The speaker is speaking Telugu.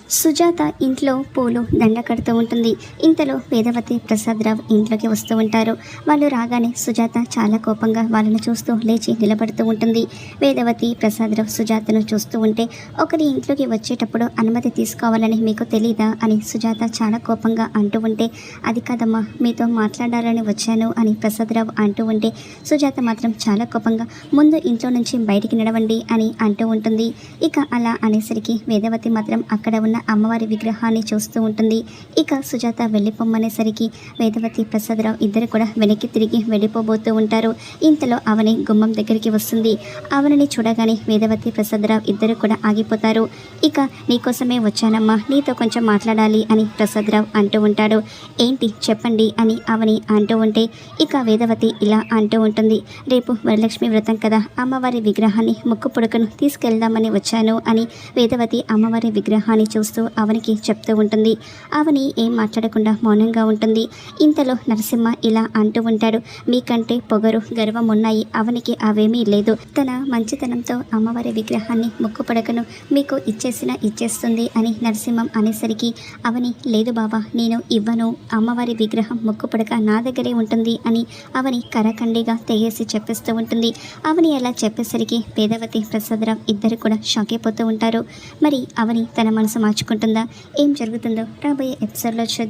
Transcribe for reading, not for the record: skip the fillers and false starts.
సుజాత ఇంట్లో పూలు దండ కడుతూ ఉంటుంది. ఇంతలో వేదవతి ప్రసాదరావు ఇంట్లోకి వస్తూ ఉంటారు. వాళ్ళు రాగానే సుజాత చాలా కోపంగా వాళ్ళని చూస్తూ లేచి నిలబడుతూ ఉంటుంది. వేదవతి ప్రసాదరావు సుజాతను చూస్తూ ఉంటే, ఒకరి ఇంట్లోకి వచ్చేటప్పుడు అనుమతి తీసుకోవాలని మీకు తెలీదా అని సుజాత చాలా కోపంగా అంటూ ఉంటే, అది కాదమ్మా, మీతో మాట్లాడాలని వచ్చాను అని ప్రసాదరావు అంటూ ఉంటే, సుజాత మాత్రం చాలా కోపంగా ముందు ఇంట్లో నుంచి బయటికి నడవండి అని అంటూ ఉంటుంది. ఇక అలా అనేసరికి వేదవతి మాత్రం అక్కడ ఉన్న అమ్మవారి విగ్రహాన్ని చూస్తూ ఉంటుంది. ఇక సుజాత వెళ్ళిపోమ్మనేసరికి వేదవతి ప్రసాదరావు ఇద్దరు కూడా వెనక్కి తిరిగి వెళ్ళిపోబోతూ ఉంటారు. ఇంతలో అవని గుమ్మం దగ్గరికి వస్తుంది. అవనిని చూడగానే వేదవతి ప్రసాదరావు ఇద్దరు కూడా ఆగిపోతారు. ఇక నీకోసమే వచ్చానమ్మా, నీతో కొంచెం మాట్లాడాలి అని ప్రసాదరావు అంటూ ఉంటాడు. ఏంటి చెప్పండి అని అవని అంటూ ఉంటే, ఇక వేదవతి ఇలా అంటూ ఉంటుంది, రేపు వరలక్ష్మి వ్రతం కదా, అమ్మవారి విగ్రహాన్ని ముక్కు పుడకను తీసుకెళ్దామని వచ్చాను అని వేదవతి అమ్మవారి విగ్రహాన్ని చూస్తూ అవనికి చెప్తూ ఉంటుంది. అవని ఏం మాట్లాడకుండా మౌనంగా ఉంటుంది. ఇంతలో నరసింహ ఇలా అంటూ ఉంటాడు, మీకంటే పొగరు గర్వం ఉన్నాయి, అవనికి అవేమీ లేదు. తన మంచితనంతో అమ్మవారి విగ్రహాన్ని ముక్కు పడకను మీకు ఇచ్చేస్తుంది అని నరసింహం అనేసరికి, అవని లేదు బాబా, నేను ఇవ్వను, అమ్మవారి విగ్రహం ముక్కు పడక నా దగ్గరే ఉంటుంది అని అవని కరకండిగా తెగేసి చెప్పేస్తూ ఉంటుంది. అవని అలా చెప్పేసరికి వేదవతి ప్రసాదరావు ఇద్దరు కూడా షాక్ అయిపోతూ ఉంటారు. మరి అవని తన మనసు మార్చుకుంటుందా? ఏం జరుగుతుందో రాబోయే ఎపిసోడ్లో చూద్దాం.